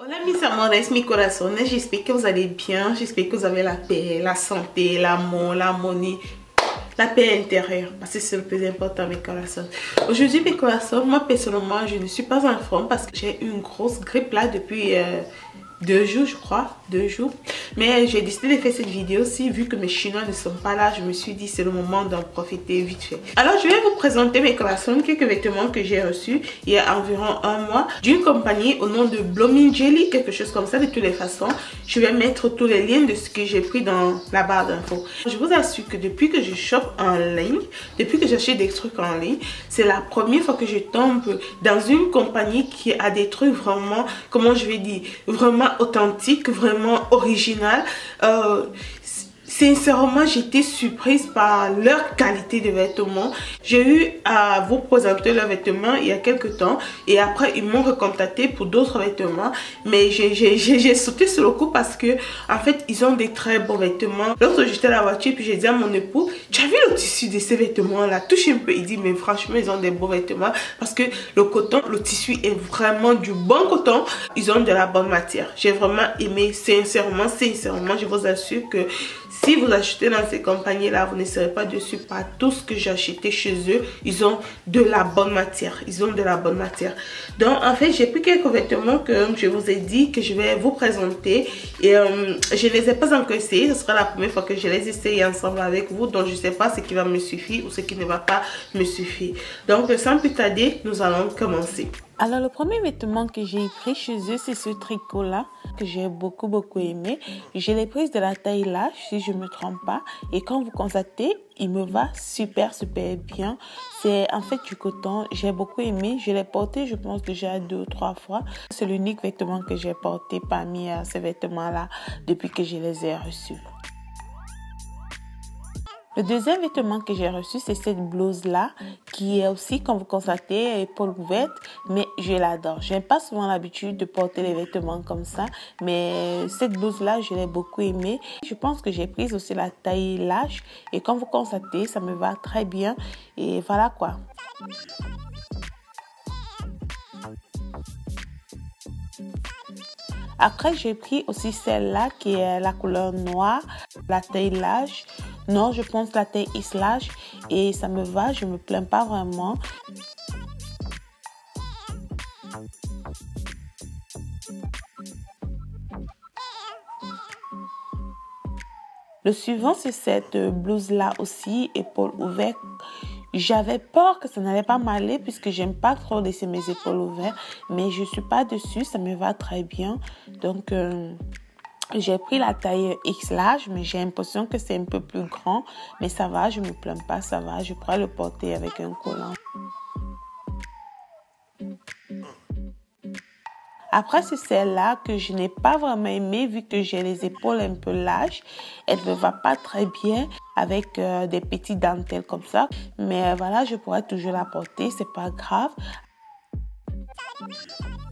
Hola mis amores, mi corazón, j'espère que vous allez bien, j'espère que vous avez la paix, la santé, l'amour, l'harmonie, la paix intérieure, parce que c'est le plus important mes corazones. Aujourd'hui mes corazones, moi personnellement je ne suis pas en forme parce que j'ai eu une grosse grippe là depuis 2 jours je crois, 2 jours. Mais j'ai décidé de faire cette vidéo aussi vu que mes chinois ne sont pas là, je me suis dit c'est le moment d'en profiter vite fait. Alors je vais vous présenter mes corazones, quelques vêtements que j'ai reçus il y a environ un mois d'une compagnie au nom de Blooming Jelly, quelque chose comme ça. De toutes les façons, je vais mettre tous les liens de ce que j'ai pris dans la barre d'infos. Je vous assure que depuis que je shoppe en ligne, depuis que j'achète des trucs en ligne, c'est la première fois que je tombe dans une compagnie qui a des trucs vraiment, comment je vais dire, vraiment authentique, vraiment original. Sincèrement, j'étais surprise par leur qualité de vêtements. J'ai eu à vous présenter leurs vêtements il y a quelques temps et après ils m'ont recontacté pour d'autres vêtements, mais j'ai sauté sur le coup parce que en fait ils ont des très beaux vêtements. L'autre j'étais à la voiture puis j'ai dit à mon époux, tu as vu le tissu de ces vêtements là, touche un peu. Il dit mais franchement ils ont des beaux vêtements parce que le coton, le tissu est vraiment du bon coton, ils ont de la bonne matière. J'ai vraiment aimé, sincèrement je vous assure que si vous achetez dans ces compagnies-là, vous ne serez pas déçus par tout ce que j'ai acheté chez eux. Ils ont de la bonne matière. Ils ont de la bonne matière. Donc, en fait, j'ai pris quelques vêtements que je vous ai dit que je vais vous présenter. Et je ne les ai pas encore essayés. Ce sera la première fois que je les essaye ensemble avec vous. Donc, je ne sais pas ce qui va me suffire ou ce qui ne va pas me suffire. Donc, sans plus tarder, nous allons commencer. Alors, le premier vêtement que j'ai pris chez eux, c'est ce tricot-là que j'ai beaucoup aimé. Je l'ai prise de la taille large, si je ne me trompe pas. Et quand vous constatez, il me va super bien. C'est en fait du coton. J'ai beaucoup aimé. Je l'ai porté, je pense, déjà 2 ou 3 fois. C'est l'unique vêtement que j'ai porté parmi ces vêtements-là depuis que je les ai reçus. Le deuxième vêtement que j'ai reçu, c'est cette blouse-là, qui est aussi, comme vous constatez, épaules ouvertes, mais je l'adore. Je n'ai pas souvent l'habitude de porter les vêtements comme ça, mais cette blouse-là, je l'ai beaucoup aimée. Je pense que j'ai pris aussi la taille large, et comme vous constatez, ça me va très bien, et voilà quoi. Après, j'ai pris aussi celle-là qui est la couleur noire, la taille large. Non, je pense la taille is large et ça me va, je me plains pas vraiment. Le suivant, c'est cette blouse-là aussi, épaules ouvertes. J'avais peur que ça n'allait pas m'aller puisque j'aime pas trop laisser mes épaules ouvertes, mais je suis pas dessus, ça me va très bien. Donc, j'ai pris la taille X large, mais j'ai l'impression que c'est un peu plus grand, mais ça va, je me plains pas, ça va, je pourrais le porter avec un collant. Après, c'est celle-là que je n'ai pas vraiment aimée vu que j'ai les épaules un peu larges. Elle ne va pas très bien avec des petites dentelles comme ça. Mais voilà, je pourrais toujours la porter, c'est pas grave.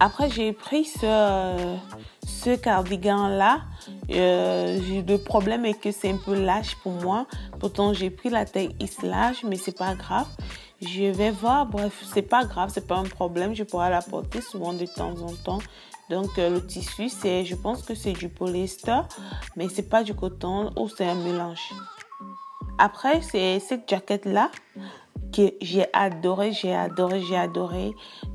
Après, j'ai pris ce cardigan-là. Le problème est que c'est un peu large pour moi. Pourtant, j'ai pris la taille X large, mais c'est pas grave. Je vais voir, bref, c'est pas grave, c'est pas un problème. Je pourrais la porter souvent de temps en temps. Donc, le tissu, je pense que c'est du polyester, mais c'est pas du coton ou c'est un mélange. Après, c'est cette jaquette-là que j'ai adoré.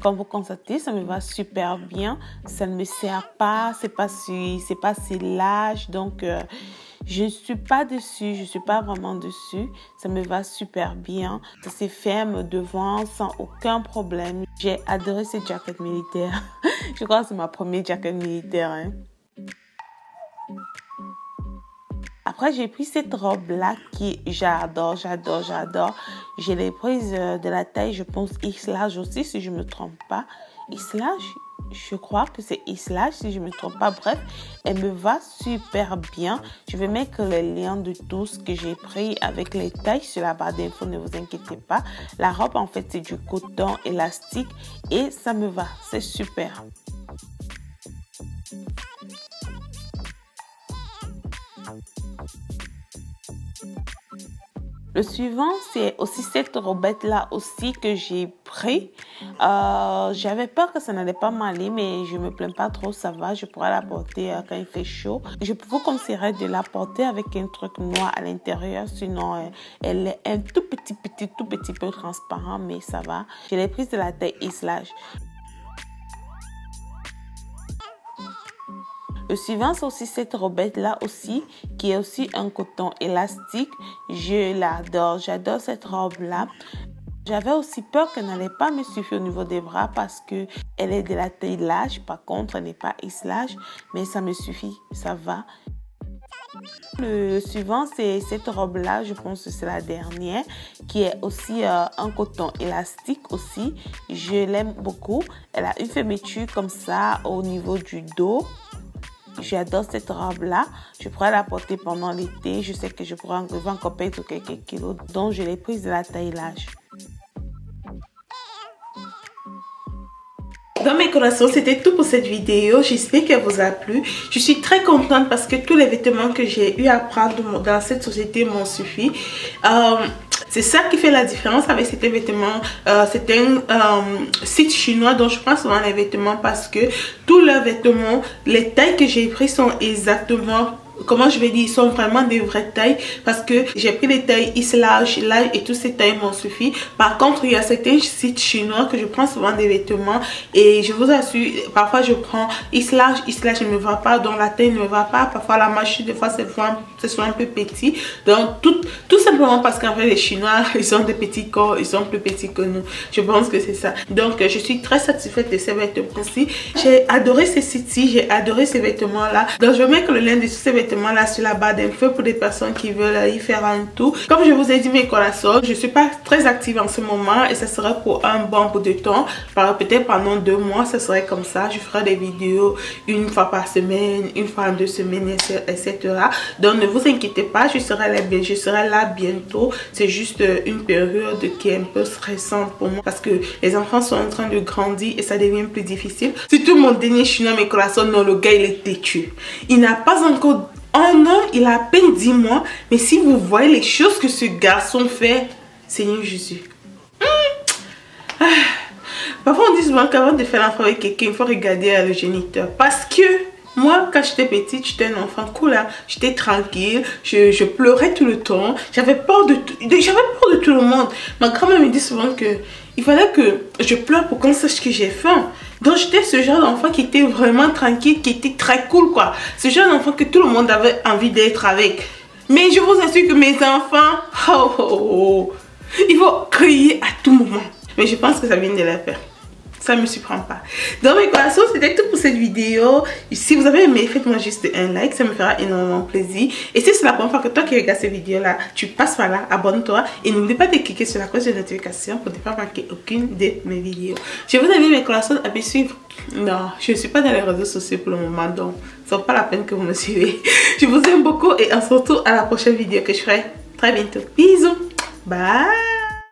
Comme vous constatez, ça me va super bien. Ça ne me serre pas, c'est pas si large. Donc, je ne suis pas dessus, je ne suis pas vraiment dessus. Ça me va super bien. Ça se ferme devant sans aucun problème. J'ai adoré cette jaquette militaire. Je crois que c'est ma première jaquette militaire. Hein. Après, j'ai pris cette robe-là qui j'adore. Je l'ai prise de la taille, je pense, X large aussi, si je ne me trompe pas. X large, je crois que c'est X large, si je ne me trompe pas. Bref, elle me va super bien. Je vais mettre les liens de tout ce que j'ai pris avec les tailles sur la barre d'infos, ne vous inquiétez pas. La robe, en fait, c'est du coton élastique et ça me va, c'est super. Le suivant, c'est aussi cette robette-là aussi que j'ai pris. J'avais peur que ça n'allait pas m'aller, mais je me plains pas trop, ça va. Je pourrais la porter quand il fait chaud. Je vous conseillerais de la porter avec un truc noir à l'intérieur, sinon elle est un tout petit peu transparent, mais ça va. Je l'ai prise de la taille X-Large. Le suivant, c'est aussi cette robette là aussi, qui est aussi un coton élastique. Je l'adore, j'adore cette robe là. J'avais aussi peur qu'elle n'allait pas me suffire au niveau des bras parce que elle est de la taille large. Par contre, elle n'est pas X-Large, mais ça me suffit, ça va. Le suivant, c'est cette robe-là, je pense que c'est la dernière, qui est aussi un coton élastique aussi. Je l'aime beaucoup. Elle a une fermeture comme ça au niveau du dos. J'adore cette robe-là. Je pourrais la porter pendant l'été. Je sais que je pourrais encore perdre quelques kilos. Donc, je l'ai prise de la taille large. Dans mes collations, c'était tout pour cette vidéo. J'espère qu'elle vous a plu. Je suis très contente parce que tous les vêtements que j'ai eu à prendre dans cette société m'ont suffi. C'est ça qui fait la différence avec ces vêtements. C'est un site chinois dont je prends souvent les vêtements parce que tous leurs vêtements, les tailles que j'ai prises sont exactement... Comment je vais dire, ils sont vraiment des vraies tailles parce que j'ai pris les tailles X-Large, large et toutes ces tailles m'ont suffi. Par contre, il y a certains sites chinois que je prends souvent des vêtements et je vous assure, parfois je prends X-Large, ne me va pas, donc la taille ne me va pas. Parfois la machine, des fois c'est soit un peu petit. Donc tout simplement parce qu'en fait les Chinois, ils ont des petits corps, ils sont plus petits que nous. Je pense que c'est ça. Donc je suis très satisfaite de ces vêtements-ci. J'ai adoré ces sites-ci, j'ai adoré ces vêtements-là. Donc je vais mettre le lien de tous ces vêtements là sur la barre d'infos pour des personnes qui veulent y faire un tour. Comme je vous ai dit mes collations, je suis pas très active en ce moment et ça serait pour un bon bout de temps, peut-être pendant 2 mois, ça serait comme ça. Je ferai des vidéos une fois par semaine, une fois en 2 semaines, etc. Donc ne vous inquiétez pas, je serai là bientôt. C'est juste une période qui est un peu stressante pour moi parce que les enfants sont en train de grandir et ça devient plus difficile. Surtout mon dernier chinois mes collations, non, le gars il est têtu. Il n'a pas encore un an, il a à peine 10 mois. Mais si vous voyez les choses que ce garçon fait, Seigneur Jésus. Parfois on dit souvent qu'avant de faire l'enfant avec quelqu'un, il faut regarder le géniteur. Parce que moi, quand j'étais petite, j'étais un enfant cool. Hein. J'étais tranquille, je pleurais tout le temps. J'avais peur de tout le monde. Ma grand-mère me dit souvent que il fallait que je pleure pour qu'on sache que j'ai faim. Donc j'étais ce genre d'enfant qui était vraiment tranquille, qui était très cool quoi. Ce genre d'enfant que tout le monde avait envie d'être avec. Mais je vous assure que mes enfants, il faut crier à tout moment. Mais je pense que ça vient de la faire. Ça ne me surprend pas. Donc mes collations, c'était tout pour cette vidéo. Si vous avez aimé, faites-moi juste un like, ça me fera énormément plaisir. Et si c'est la première fois que toi qui regardes cette vidéo là, tu passes par là, abonne-toi et n'oublie pas de cliquer sur la cloche de notification pour ne pas manquer aucune de mes vidéos. Je vous invite mes collations à me suivre. Non, je ne suis pas dans les réseaux sociaux pour le moment, donc ça vaut pas la peine que vous me suivez. Je vous aime beaucoup et on se retrouve à la prochaine vidéo que je ferai très bientôt. Bisous, bye.